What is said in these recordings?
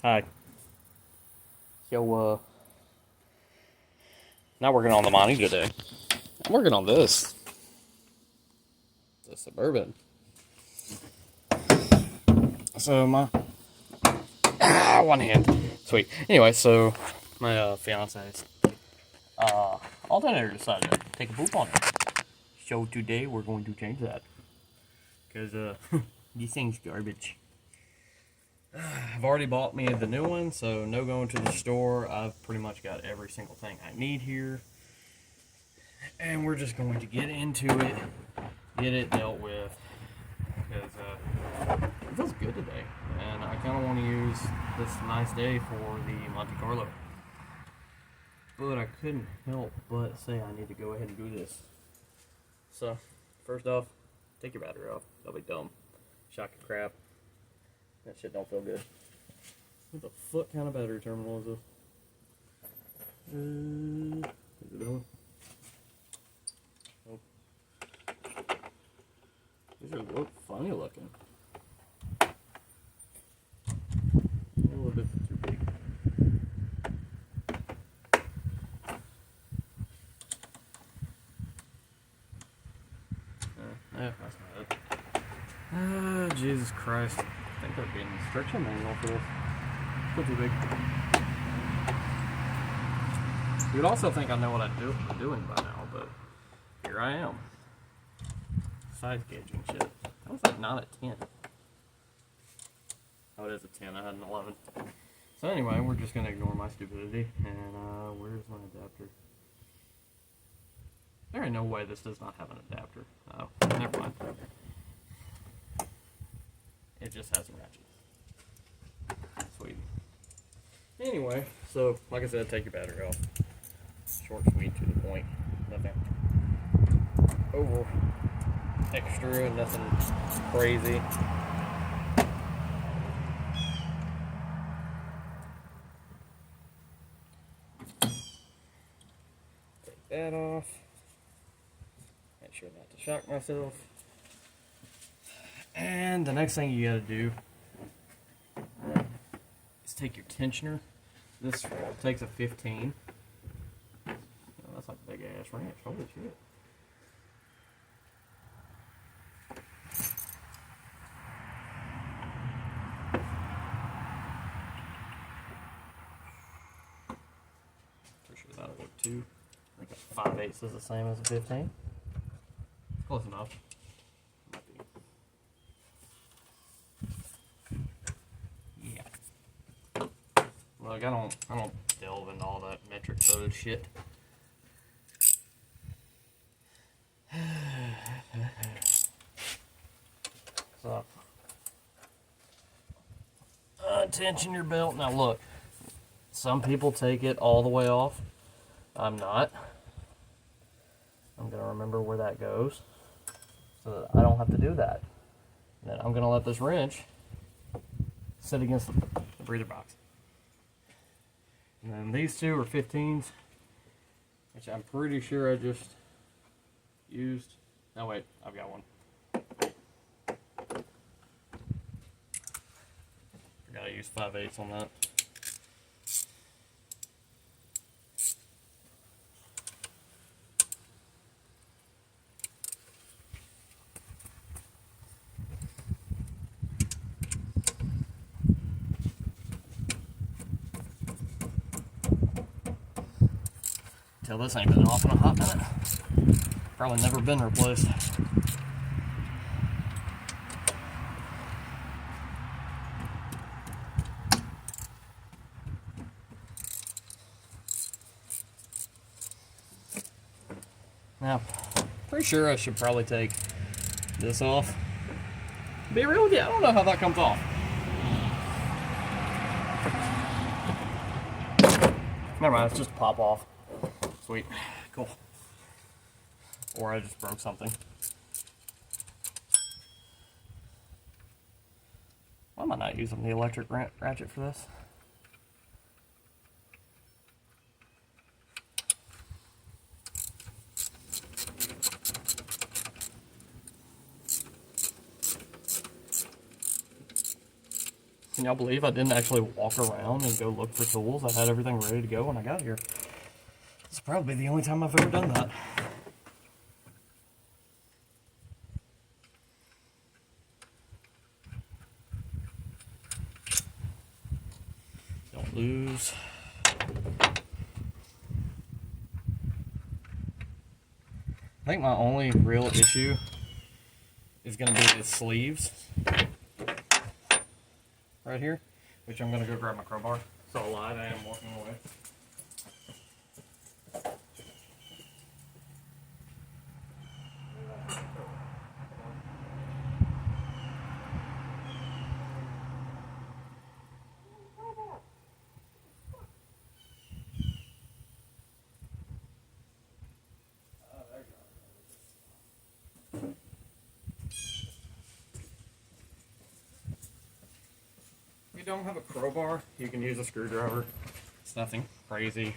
Hi. So, not working on the Monty today. I'm working on this. The Suburban. So, one hand. Sweet. Anyway, so, my, fiance's, alternator decided to take a poop on it. So, today we're going to change that. Because, this thing's garbage. I've already bought me the new one, so no going to the store. I've pretty much got every single thing I need here. And we're just going to get into it, get it dealt with, because it feels good today. And I kind of want to use this nice day for the Monte Carlo. But I couldn't help but say I need to go ahead and do this. So, first off, take your battery off. That'll be dumb. Shock and crap. That shit don't feel good. What the fuck kind of battery terminal is this? Is it that one? Nope. These are funny looking. A little bit too big. That's not it. Jesus Christ. I think there'd be an instruction manual for this. Still too big. You'd also think I know what I'm doing by now, but here I am. Size gauging shit. How was that not a 10? Oh, it is a 10. I had an 11. So anyway, we're just going to ignore my stupidity. And where's my adapter? There ain't no way this does not have an adapter. Oh, never mind. It just has a ratchet. Sweet. Anyway, so like I said, take your battery off. Short, sweet, to the point. Nothing over extra, nothing crazy. Take that off. Make sure not to shock myself. And the next thing you gotta do is take your tensioner. This takes a 15. Oh, that's like a big ass wrench. Holy shit. Pretty sure that'll work too. I think a 5/8 is the same as a 15. Close enough. Look, I don't delve into all that metric code shit. So, tension your belt. Now look, some people take it all the way off. I'm not. I'm gonna remember where that goes, so that I don't have to do that. And then I'm gonna let this wrench sit against the breather box. And then these two are 15s, which I'm pretty sure I just used. No, wait, I've got one. Forgot I used 5/8 on that. Tell this ain't been off in a hot minute. Probably never been replaced. Now, pretty sure I should probably take this off. Be real with you, I don't know how that comes off. Never mind, it's just pop off. Sweet. Cool. Or I just broke something. Why am I not using the electric ratchet for this? Can y'all believe I didn't actually walk around and go look for tools? I had everything ready to go when I got here. This is probably the only time I've ever done that. Don't lose. I think my only real issue is going to be the sleeves right here, which I'm going to go grab my crowbar. So I lied, I am walking away. If you don't have a crowbar, you can use a screwdriver. It's nothing crazy.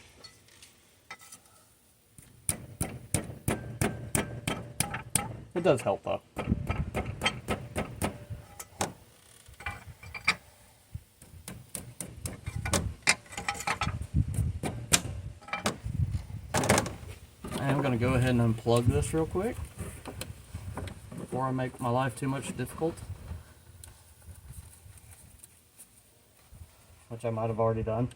It does help though. I'm going to go ahead and unplug this real quick before I make my life too much difficult. Which I might have already done.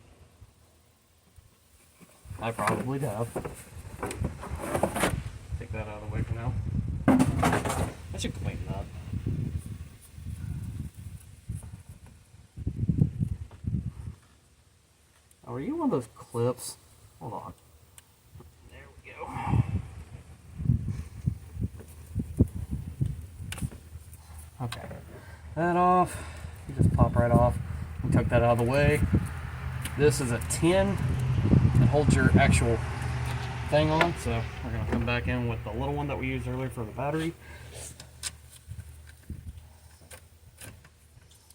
I probably have. Take that out of the way for now. I should clean it up. Oh, are you one of those clips? Hold on. There we go. Okay. That off. You just pop right off. We took that out of the way. This is a 10 that holds your actual thing on. So we're going to come back in with the little one that we used earlier for the battery.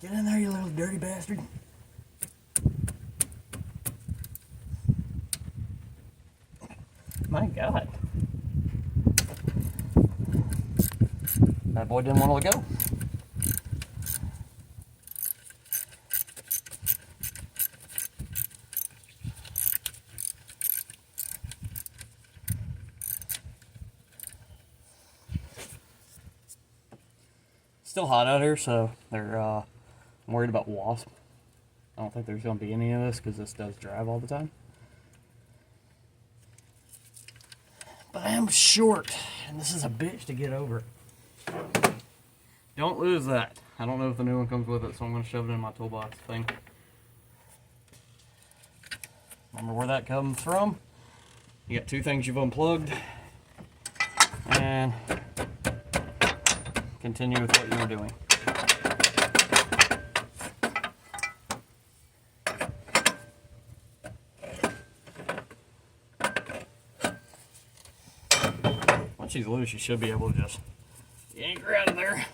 Get in there, you little dirty bastard. My God. That boy didn't want to let go. Still hot out here, so I'm worried about wasps. I don't think there's going to be any of this because this does drive all the time. But I am short, and this is a bitch to get over. Don't lose that. I don't know if the new one comes with it, so I'm going to shove it in my toolbox thing. Remember where that comes from? You got two things you've unplugged. And continue with what you were doing. Once she's loose, you should be able to just yank her out of there.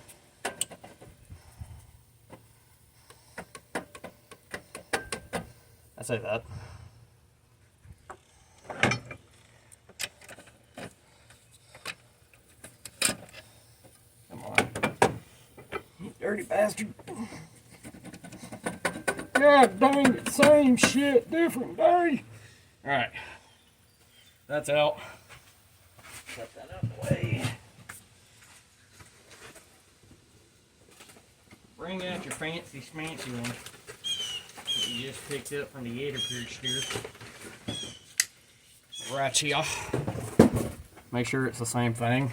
I say that. Come on. You dirty bastard. God dang it, same shit, different day. Alright. That's out. Set that out of the way. Bring out your fancy schmancy one that you just picked up from the Yetterpure store. Right here. Make sure it's the same thing.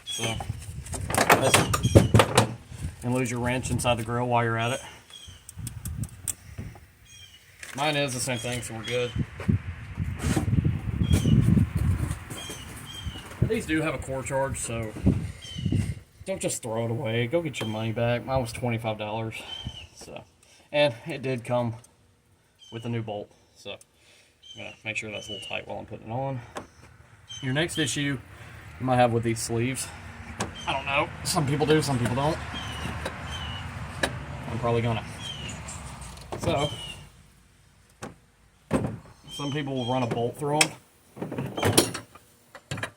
So, and lose your wrench inside the grill while you're at it. Mine is the same thing, so we're good. These do have a core charge, so don't just throw it away. Go get your money back. Mine was $25. So, and it did come with a new bolt. So, I'm going to make sure that's a little tight while I'm putting it on. Your next issue you might have with these sleeves, I don't know. Some people do, some people don't. I'm probably going to. So, some people will run a bolt through them.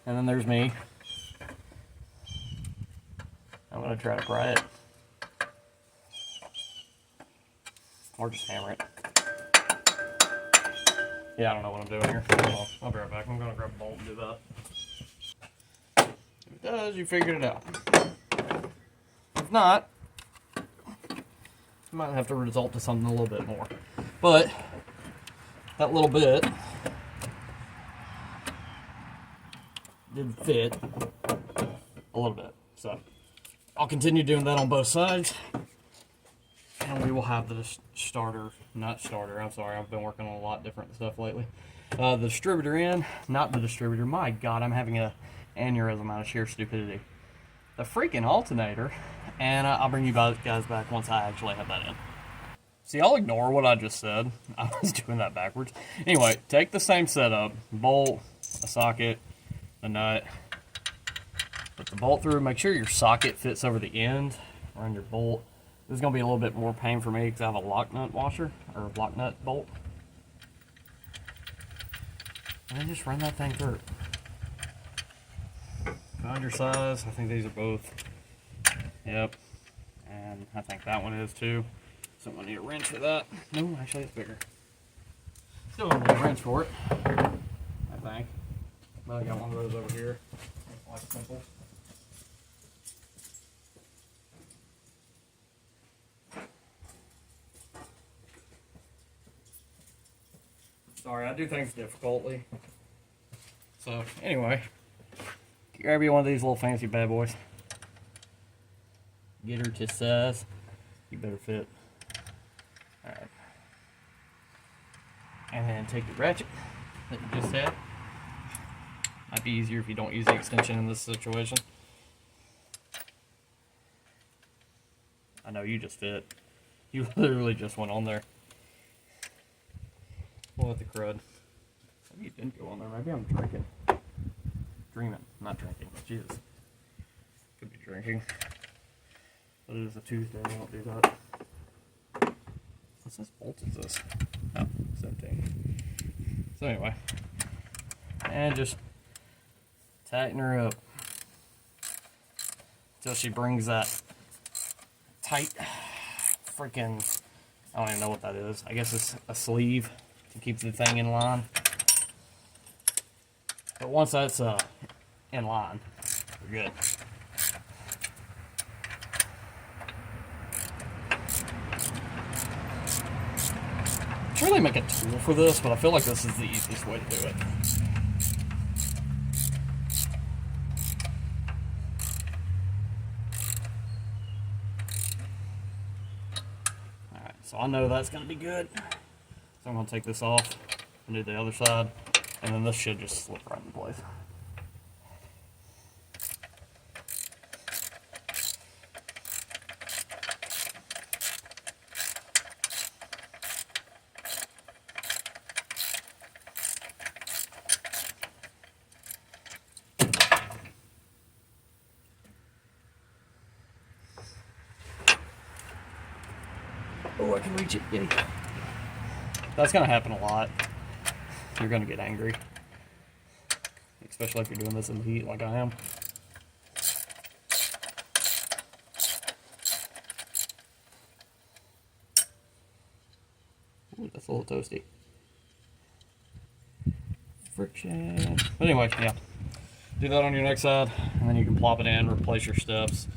And then there's me. I'm going to try to pry it. Or just hammer it. Yeah, I don't know what I'm doing here. Hold on. I'll be right back. I'm going to grab a bolt and do that. If it does, you figured it out. If not, you might have to resort to something a little bit more. But that little bit did fit a little bit. So I'll continue doing that on both sides. And we will have the not starter, I'm sorry, I've been working on a lot different stuff lately. The distributor in, not the distributor, my god, I'm having a aneurysm out of sheer stupidity. The freaking alternator, and I'll bring you guys back once I actually have that in. See, I'll ignore what I just said. I was doing that backwards. Anyway, take the same setup, bolt, a socket, a nut, put the bolt through, make sure your socket fits over the end, around your bolt. This is going to be a little bit more pain for me because I have a lock nut washer, or a lock nut bolt. And then just run that thing through. Find your size. I think these are both. Yep. And I think that one is too. So I'm going to need a wrench for that. No, actually it's bigger. Still going to need a wrench for it, I think. But I got one of those over here. Like simple. Sorry, I do things difficultly. So, anyway, grab you one of these little fancy bad boys. Get her to size. You better fit. Alright. And then take the ratchet that you just had. Might be easier if you don't use the extension in this situation. I know you just fit. You literally just went on there. What the crud? Maybe you didn't go on there. Maybe I'm drinking. Dreaming. Not drinking. Jesus. Could be drinking. But it is a Tuesday. I won't do that. What's this bolt is this? Oh, 17. So anyway. And just tighten her up. Until she brings that tight freaking, I don't even know what that is. I guess it's a sleeve to keep the thing in line. But once that's in line, we're good. I'm sure they make a tool for this, but I feel like this is the easiest way to do it. Alright, so I know that's going to be good. So I'm going to take this off and do the other side, and then this should just slip right in place. Oh, I can reach it, yay. That's going to happen a lot. You're going to get angry. Especially if you're doing this in the heat like I am. Ooh, that's a little toasty. Friction. But anyway, yeah. Do that on your next side, and then you can plop it in, replace your steps,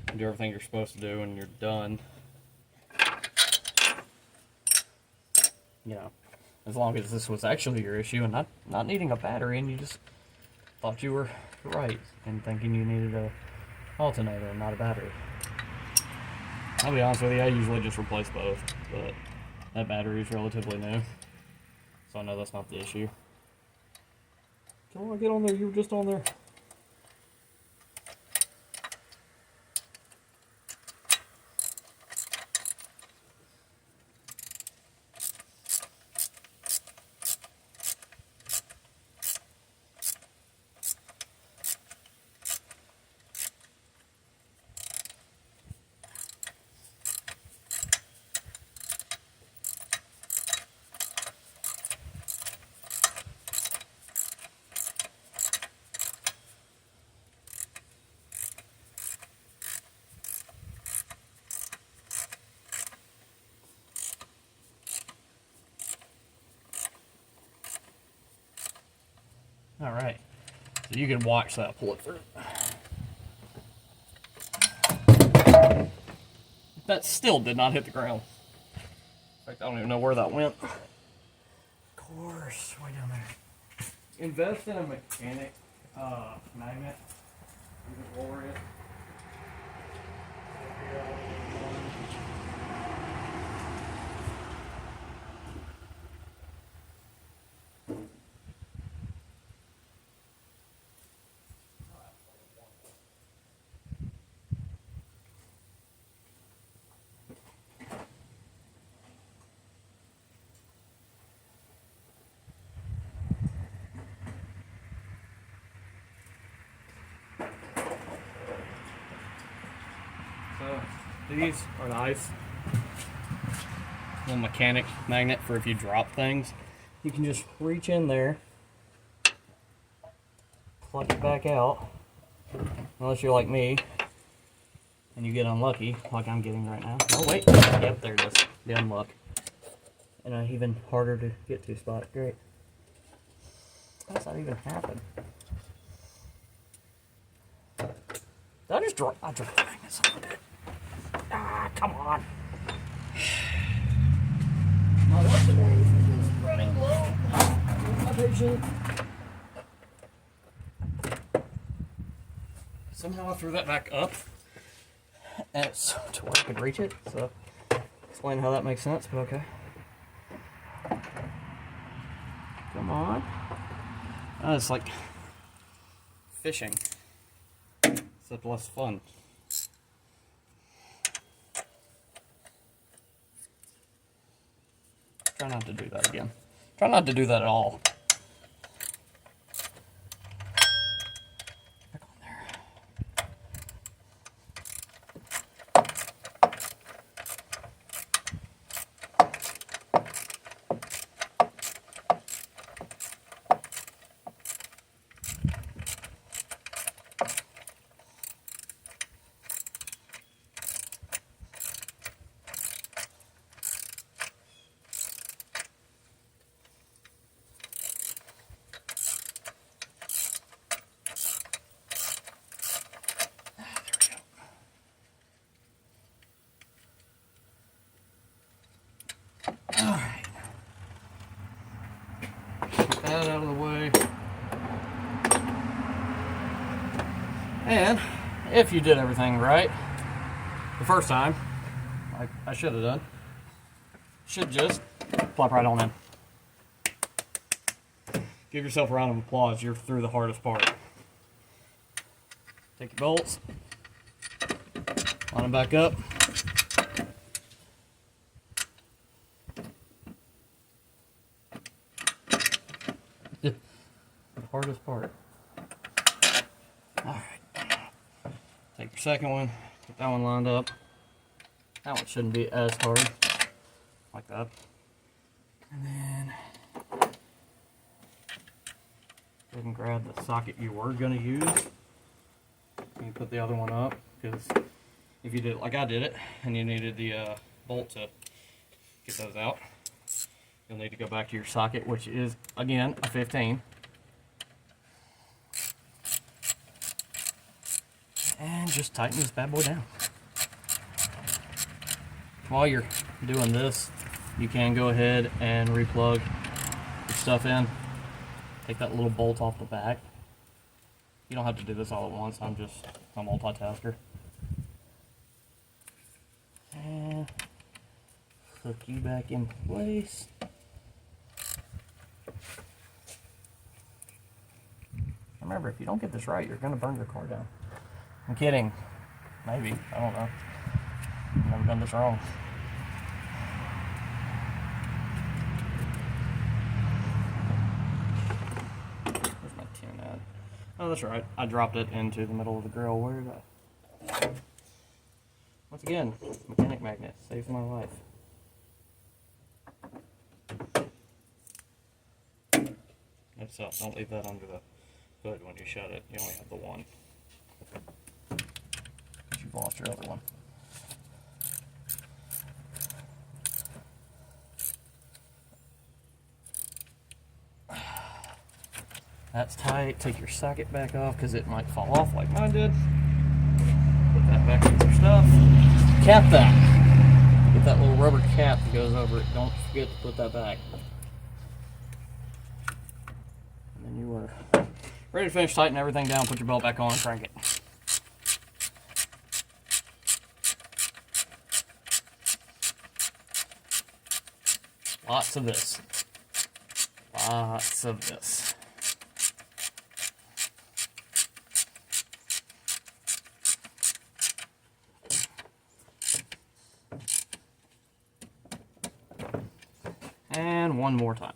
and do everything you're supposed to do, and you're done. You know, as long as this was actually your issue and not needing a battery, and you just thought you were right and thinking you needed a alternator and not a battery. I'll be honest with you, I usually just replace both, but that battery is relatively new, so I know that's not the issue. Come on, get on there, you were just on there. All right, so you can watch that pull it through. That still did not hit the ground. In fact, I don't even know where that went. Of course, way down there. Invest in a mechanic magnet. You can lower it. So these are nice. Little mechanic magnet for if you drop things. You can just reach in there, pluck it back out. Unless you're like me and you get unlucky, like I'm getting right now. Oh wait, yep, there it is. The unluck. And an even harder to get to spot. Great. How does that even happen? Did I just drop? I dropped the magnet son of a bitch. Ah, come on. My weapon is running low. My patient. Somehow I threw that back up, and it's to where I could reach it. So, explain how that makes sense, but okay. Come on. Oh, it's like fishing, except less fun. Try not to do that again. Try not to do that at all. Back on there. Alright. Get that out of the way. And if you did everything right the first time, like I should have done, should just plop right on in. Give yourself a round of applause. You're through the hardest part. Take your bolts, line them back up. The hardest part. Alright. Take your second one, get that one lined up. That one shouldn't be as hard. Like that. And then go ahead and grab the socket you were going to use. You put the other one up, because if you did it like I did it, and you needed the bolt to get those out, you'll need to go back to your socket, which is, again, a 15. And just tighten this bad boy down. While you're doing this, you can go ahead and replug your stuff in. Take that little bolt off the back. You don't have to do this all at once. I'm a multitasker. And hook you back in place. Remember, if you don't get this right, you're going to burn your car down. I'm kidding. Maybe. I don't know. I've never done this wrong. Where's my tin at? Oh, that's right. I dropped it into the middle of the grill. Where did I? Once again, mechanic magnet saves my life. That's up. Don't leave that under the hood when you shut it. You only have the one. You've lost your other one. That's tight. Take your socket back off because it might fall off like mine did. Put that back in your stuff. Cap that. Get that little rubber cap that goes over it. Don't forget to put that back. And then you are ready to finish tightening everything down. Put your belt back on and crank it. Lots of this. Lots of this. And one more time.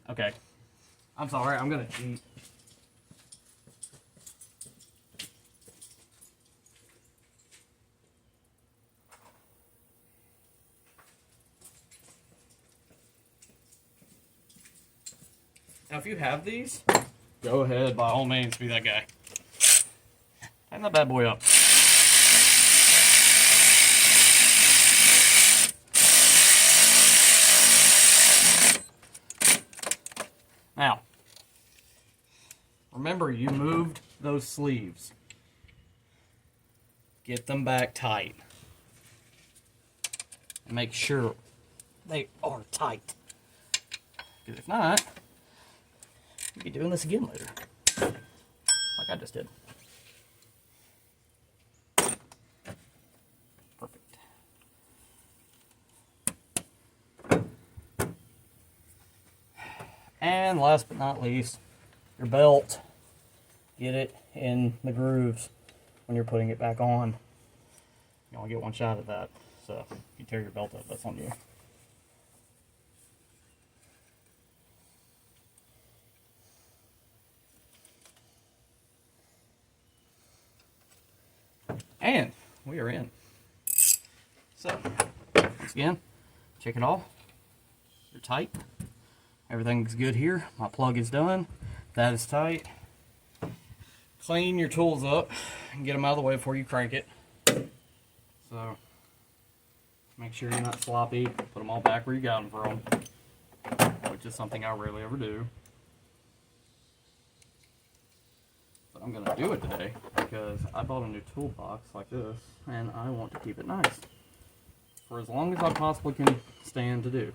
Okay. I'm sorry, I'm gonna cheat. Now, if you have these, go ahead, by all means, be that guy. Tighten that bad boy up. Now, remember you moved those sleeves. Get them back tight. And make sure they are tight. Because if not, you'll be doing this again later. Like I just did. Perfect. And last but not least, your belt. Get it in the grooves when you're putting it back on. You only get one shot at that. So if you tear your belt up, that's on you. And we are in. So, once again, check it all. They're tight. Everything's good here. My plug is done. That is tight. Clean your tools up and get them out of the way before you crank it. So, make sure you're not sloppy. Put them all back where you got them from, which is something I rarely ever do. But I'm going to do it today because I bought a new toolbox like this and I want to keep it nice for as long as I possibly can stand to do.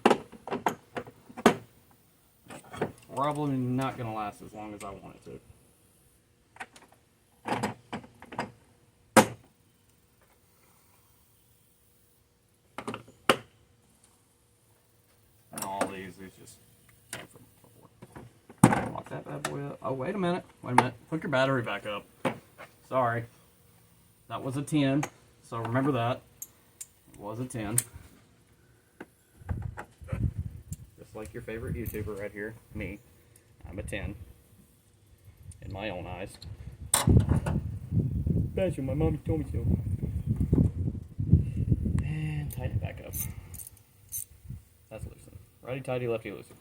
Probably not going to last as long as I want it to. And all these just came from before. Lock that bad boy up. Oh, wait a minute. Hook your battery back up. Sorry. That was a 10. So remember that. It was a 10. Just like your favorite YouTuber right here, me. I'm a 10. In my own eyes. Special, my mommy told me so. And tighten it back up. That's loosened. Righty tighty, lefty loosey.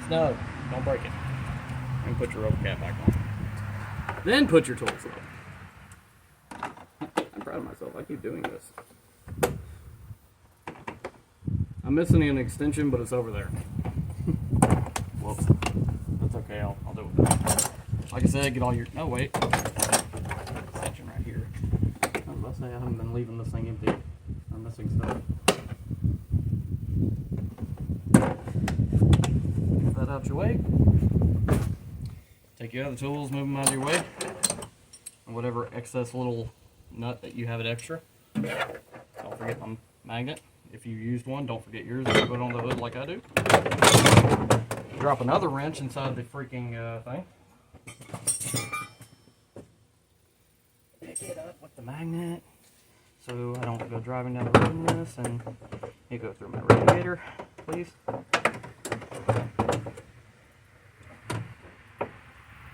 No, don't break it. And put your rubber cap back on. Then put your tools up. I'm proud of myself. I keep doing this. I'm missing an extension, but it's over there. Whoops. That's okay. I'll do it with that. Like I said, get all your... No, wait. Extension right here. I was about to say I haven't been leaving this thing empty. I'm missing stuff. Get that out your way. Take your other tools, move them out of your way. And whatever excess little nut that you have it extra. Don't forget my magnet. If you used one, don't forget yours. Put it on the hood like I do. Drop another wrench inside the freaking thing. Pick it up with the magnet so I don't go driving down the road in this, and you go through my radiator, please.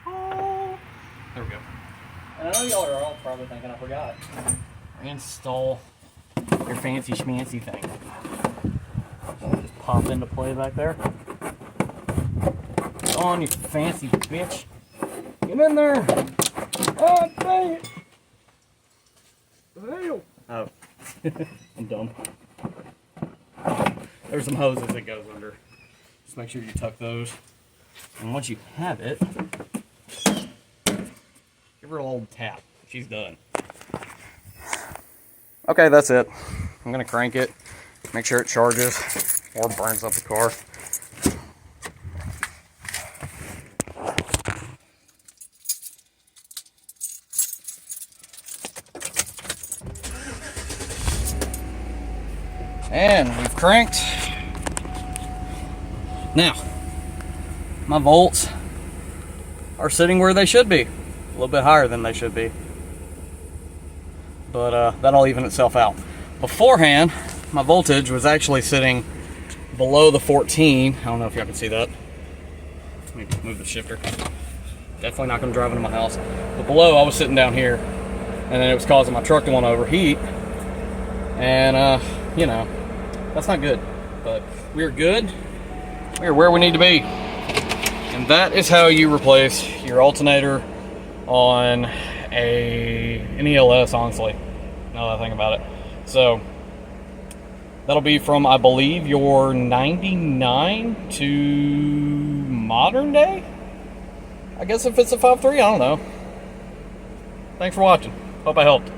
Oh, there we go. And I know y'all are all probably thinking I forgot. Install your fancy schmancy thing. So just pop into play back there. Get on, you fancy bitch. Get in there. Oh, dang it! Oh, I'm dumb. There's some hoses that goes under. Just make sure you tuck those. And once you have it, give her a little tap. She's done. Okay, that's it. I'm gonna crank it, make sure it charges or burns up the car. And we've cranked. Now, my volts are sitting where they should be. A little bit higher than they should be. But that'll even itself out. Beforehand, my voltage was actually sitting below the 14. I don't know if y'all can see that. Let me move the shifter. Definitely not going to drive into my house. But below, I was sitting down here, and then it was causing my truck to want to overheat. And, you know, that's not good. But we're good. We're where we need to be. And that is how you replace your alternator on an ELS, honestly, now that I think about it. So that'll be from, I believe, your 99 to modern day. I guess if it's a 5.3, I don't know. Thanks for watching. Hope I helped.